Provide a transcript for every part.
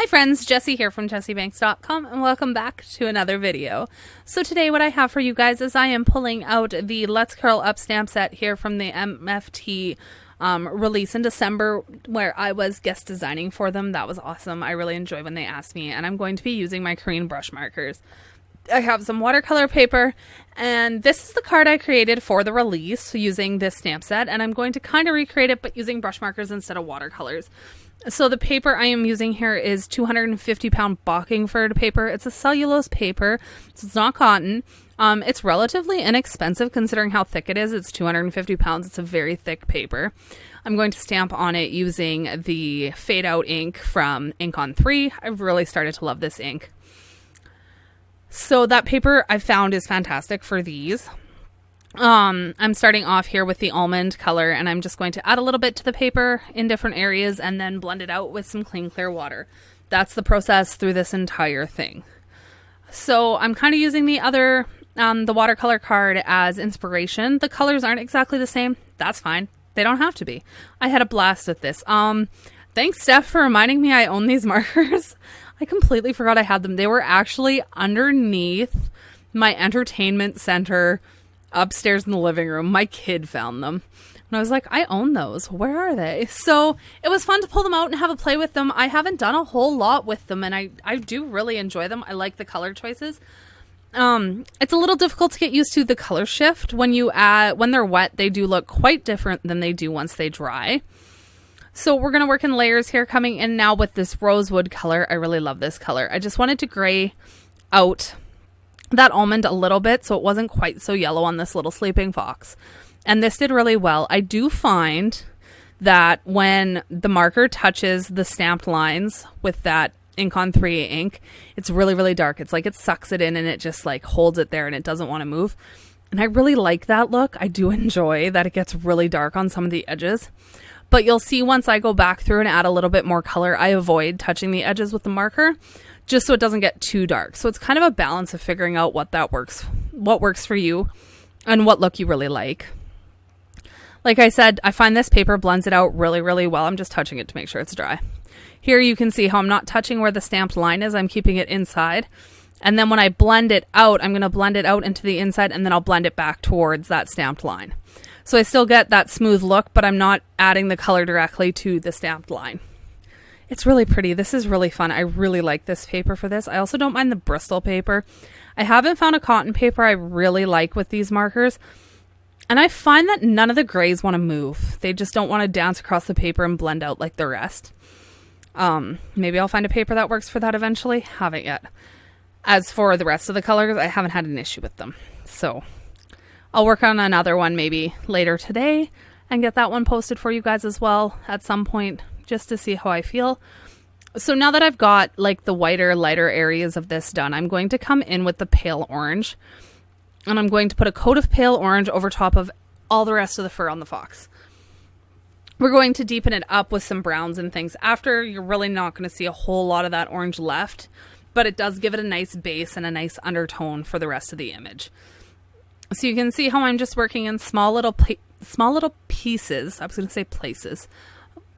Hi friends, Jessie here from jessiebanks.com and welcome back to another video. So today what I have for you guys is I am pulling out the Let's Curl Up stamp set here from the MFT release in December where I was guest designing for them. That was awesome. I really enjoy when they asked me, and I'm going to be using my Karin Brush Markers. I have some watercolor paper, and this is the card I created for the release using this stamp set, and I'm going to kind of recreate it but using brush markers instead of watercolors. So the paper I am using here is 250-pound Bockingford paper. It's a cellulose paper, so it's not cotton. It's relatively inexpensive considering how thick it is. It's 250 pounds. It's a very thick paper. I'm going to stamp on it using the Fade Out ink from Ink on 3. I've really started to love this ink. So that paper I found is fantastic for these. I'm starting off here with the almond color, and I'm just going to add a little bit to the paper in different areas and then blend it out with some clean clear water. That's the process through this entire thing. So I'm kind of using the watercolor card as inspiration. The colors aren't exactly the same. That's fine. They don't have to be. I had a blast with this. Thanks, Steph, for reminding me I own these markers. I completely forgot I had them. They were actually underneath my entertainment center upstairs in the living room. My kid found them. And I was like, I own those. Where are they? So it was fun to pull them out and have a play with them. I haven't done a whole lot with them, and I do really enjoy them. I like the color choices. It's a little difficult to get used to the color shift. When they're wet, they do look quite different than they do once they dry. So we're going to work in layers here, coming in now with this rosewood color. I really love this color. I just wanted to gray out that almond a little bit so it wasn't quite so yellow on this little sleeping fox. And this did really well. I do find that when the marker touches the stamped lines with that Ink on 3 ink, it's really, really dark. It's like it sucks it in and it just like holds it there and it doesn't want to move. And I really like that look. I do enjoy that it gets really dark on some of the edges. But you'll see once I go back through and add a little bit more color, I avoid touching the edges with the marker just so it doesn't get too dark. So it's kind of a balance of figuring out what works for you and what look you really like. Like I said, I find this paper blends it out really, really well. I'm just touching it to make sure it's dry. Here you can see how I'm not touching where the stamped line is. I'm keeping it inside. And then when I blend it out, I'm going to blend it out into the inside, and then I'll blend it back towards that stamped line. So I still get that smooth look, but I'm not adding the color directly to the stamped line. It's really pretty. This is really fun. I really like this paper for this. I also don't mind the Bristol paper. I haven't found a cotton paper I really like with these markers. And I find that none of the grays want to move. They just don't want to dance across the paper and blend out like the rest. Maybe I'll find a paper that works for that eventually. Haven't yet. As for the rest of the colors, I haven't had an issue with them. So I'll work on another one maybe later today and get that one posted for you guys as well at some point, just to see how I feel. So now that I've got like the whiter, lighter areas of this done, I'm going to come in with the pale orange, and I'm going to put a coat of pale orange over top of all the rest of the fur on the fox. We're going to deepen it up with some browns and things after. You're really not going to see a whole lot of that orange left, but it does give it a nice base and a nice undertone for the rest of the image. So you can see how I'm just working in small little pieces. I was going to say places,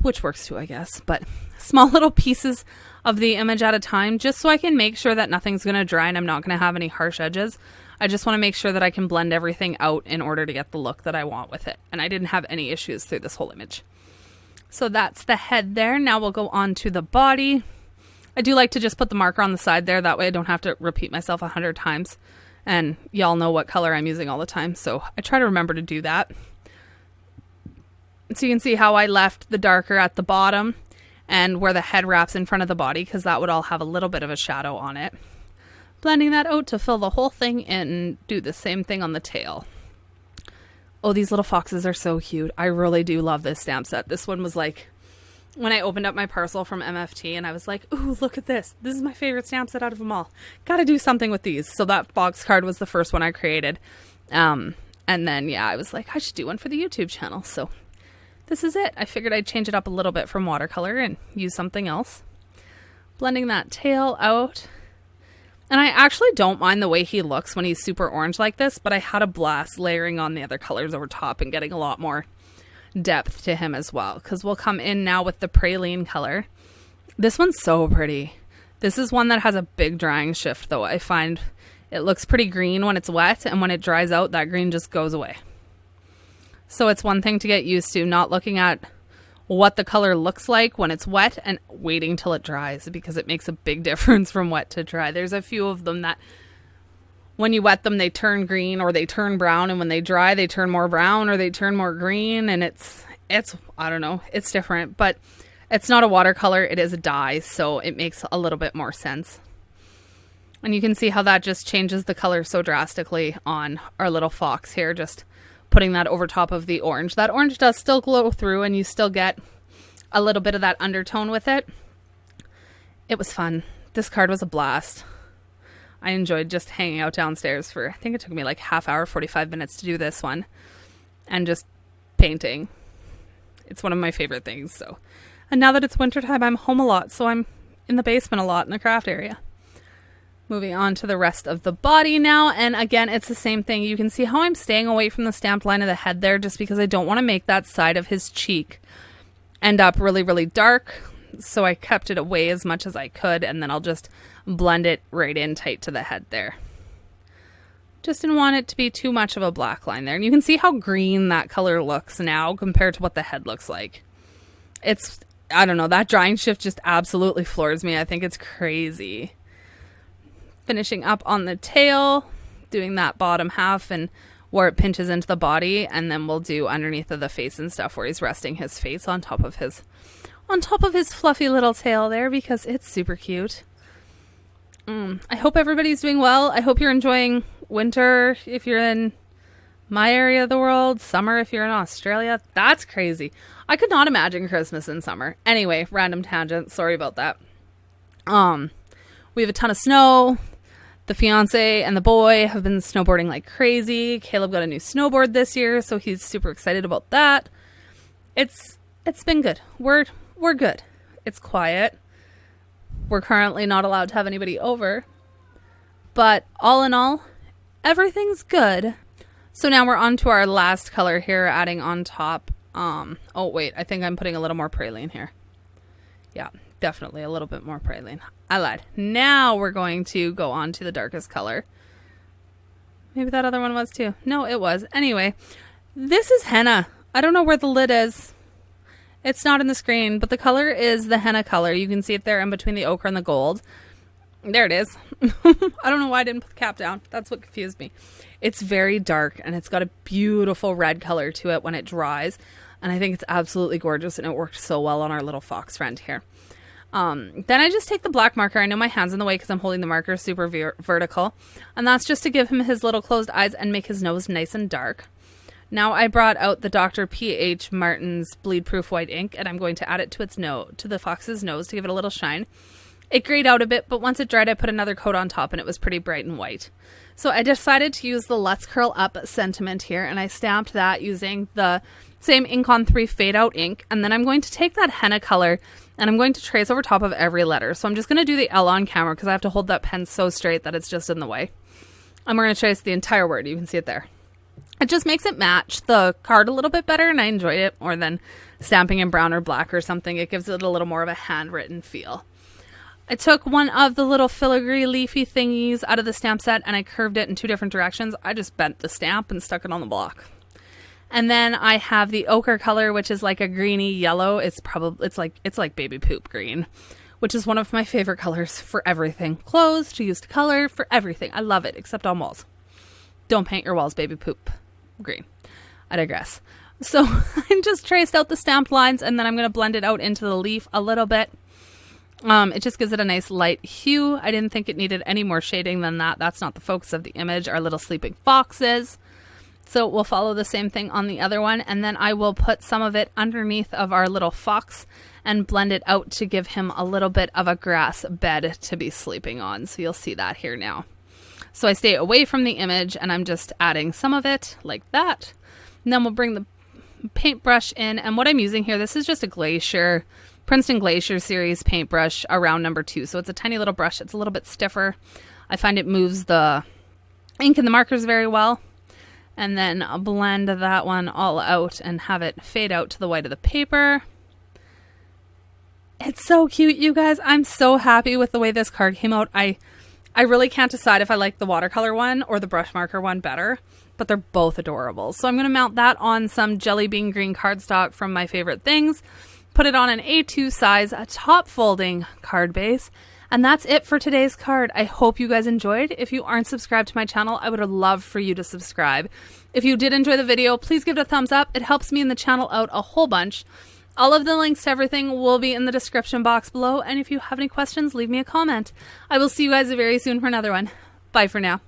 which works too, I guess, but small little pieces of the image at a time, just so I can make sure that nothing's going to dry and I'm not going to have any harsh edges. I just want to make sure that I can blend everything out in order to get the look that I want with it. And I didn't have any issues through this whole image. So that's the head there. Now we'll go on to the body. I do like to just put the marker on the side there. That way I don't have to repeat myself 100 times. And y'all know what color I'm using all the time. So I try to remember to do that. So you can see how I left the darker at the bottom and where the head wraps in front of the body, because that would all have a little bit of a shadow on it. Blending that out to fill the whole thing in and do the same thing on the tail. Oh, these little foxes are so cute. I really do love this stamp set. This one was like, when I opened up my parcel from MFT and I was like, ooh, look at this. This is my favorite stamp set out of them all. Gotta do something with these. So that box card was the first one I created. And then, yeah, I was like, I should do one for the YouTube channel. So this is it. I figured I'd change it up a little bit from watercolor and use something else. Blending that tail out. And I actually don't mind the way he looks when he's super orange like this, but I had a blast layering on the other colors over top and getting a lot more depth to him as well, because we'll come in now with the Praline color. This one's so pretty. This is one that has a big drying shift, though. I find it looks pretty green when it's wet, and when it dries out, that green just goes away. So it's one thing to get used to, not looking at what the color looks like when it's wet and waiting till it dries, because it makes a big difference from wet to dry. There's a few of them that when you wet them, they turn green or they turn brown, and when they dry, they turn more brown or they turn more green, and it's I don't know, it's different, but it's not a watercolor, it is a dye, so it makes a little bit more sense. And you can see how that just changes the color so drastically on our little fox here, just putting that over top of the orange. That orange does still glow through, and you still get a little bit of that undertone with it. It was fun. This card was a blast. I enjoyed just hanging out downstairs for, I think it took me like half hour, 45 minutes to do this one, and just painting. It's one of my favorite things. So, and now that it's wintertime, I'm home a lot, so I'm in the basement a lot in the craft area. Moving on to the rest of the body now, and again, it's the same thing. You can see how I'm staying away from the stamped line of the head there, just because I don't want to make that side of his cheek end up really, really dark. So I kept it away as much as I could, and then I'll just blend it right in tight to the head there. Just didn't want it to be too much of a black line there. And you can see how green that color looks now compared to what the head looks like. It's, I don't know, that drying shift just absolutely floors me. I think it's crazy. Finishing up on the tail, doing that bottom half and where it pinches into the body, and then we'll do underneath of the face and stuff where he's resting his face on top of his fluffy little tail there, because it's super cute. I hope everybody's doing well. I hope you're enjoying winter if you're in my area of the world, summer if you're in Australia. That's crazy. I could not imagine Christmas in summer. Anyway, random tangent. Sorry about that. We have a ton of snow. The fiance and the boy have been snowboarding like crazy. Caleb got a new snowboard this year, so he's super excited about that. It's been good. We're good. It's quiet. We're currently not allowed to have anybody over. But all in all, everything's good. So now we're on to our last color here, adding on top. Oh wait, I think I'm putting a little more praline here. Yeah, definitely a little bit more praline. I lied. Now we're going to go on to the darkest color. Maybe that other one was too. No, it was. Anyway, this is henna. I don't know where the lid is. It's not in the screen, but the color is the henna color. You can see it there in between the ochre and the gold. There it is. I don't know why I didn't put the cap down. That's what confused me. It's very dark, and it's got a beautiful red color to it when it dries. And I think it's absolutely gorgeous, and it worked so well on our little fox friend here. Then I just take the black marker. I know my hand's in the way because I'm holding the marker super vertical. And that's just to give him his little closed eyes and make his nose nice and dark. Now I brought out the Dr. P.H. Martin's Bleed Proof White ink, and I'm going to add it to its to the fox's nose to give it a little shine. It grayed out a bit, but once it dried, I put another coat on top, and it was pretty bright and white. So I decided to use the Let's Curl Up sentiment here, and I stamped that using the same Ink on 3 Fade Out ink. And then I'm going to take that henna color, and I'm going to trace over top of every letter. So I'm just going to do the L on camera because I have to hold that pen so straight that it's just in the way. And we're going to trace the entire word. You can see it there. It just makes it match the card a little bit better, and I enjoy it more than stamping in brown or black or something. It gives it a little more of a handwritten feel. I took one of the little filigree leafy thingies out of the stamp set, and I curved it in 2 different directions. I just bent the stamp and stuck it on the block. And then I have the ochre color, which is like a greeny yellow. It's like baby poop green, which is one of my favorite colors for everything. Clothes, to use to color, for everything. I love it, except on walls. Don't paint your walls baby poop green. I digress. So I just traced out the stamped lines, and then I'm going to blend it out into the leaf a little bit. It just gives it a nice light hue. I didn't think it needed any more shading than that. That's not the focus of the image. Our little sleeping foxes. So we'll follow the same thing on the other one, and then I will put some of it underneath of our little fox and blend it out to give him a little bit of a grass bed to be sleeping on. So you'll see that here now. So I stay away from the image, and I'm just adding some of it like that. And then we'll bring the paintbrush in, and what I'm using here, this is just a Princeton Glacier series paintbrush around number 2. So it's a tiny little brush. It's a little bit stiffer. I find it moves the ink and the markers very well. And then I'll blend that one all out and have it fade out to the white of the paper. It's so cute, you guys. I'm so happy with the way this card came out. I really can't decide if I like the watercolor one or the brush marker one better, but they're both adorable. So I'm going to mount that on some Jelly Bean Green cardstock from My Favorite Things, put it on an A2 size, a top folding card base, and that's it for today's card. I hope you guys enjoyed. If you aren't subscribed to my channel, I would love for you to subscribe. If you did enjoy the video, please give it a thumbs up. It helps me and the channel out a whole bunch. All of the links to everything will be in the description box below, and if you have any questions, leave me a comment. I will see you guys very soon for another one. Bye for now.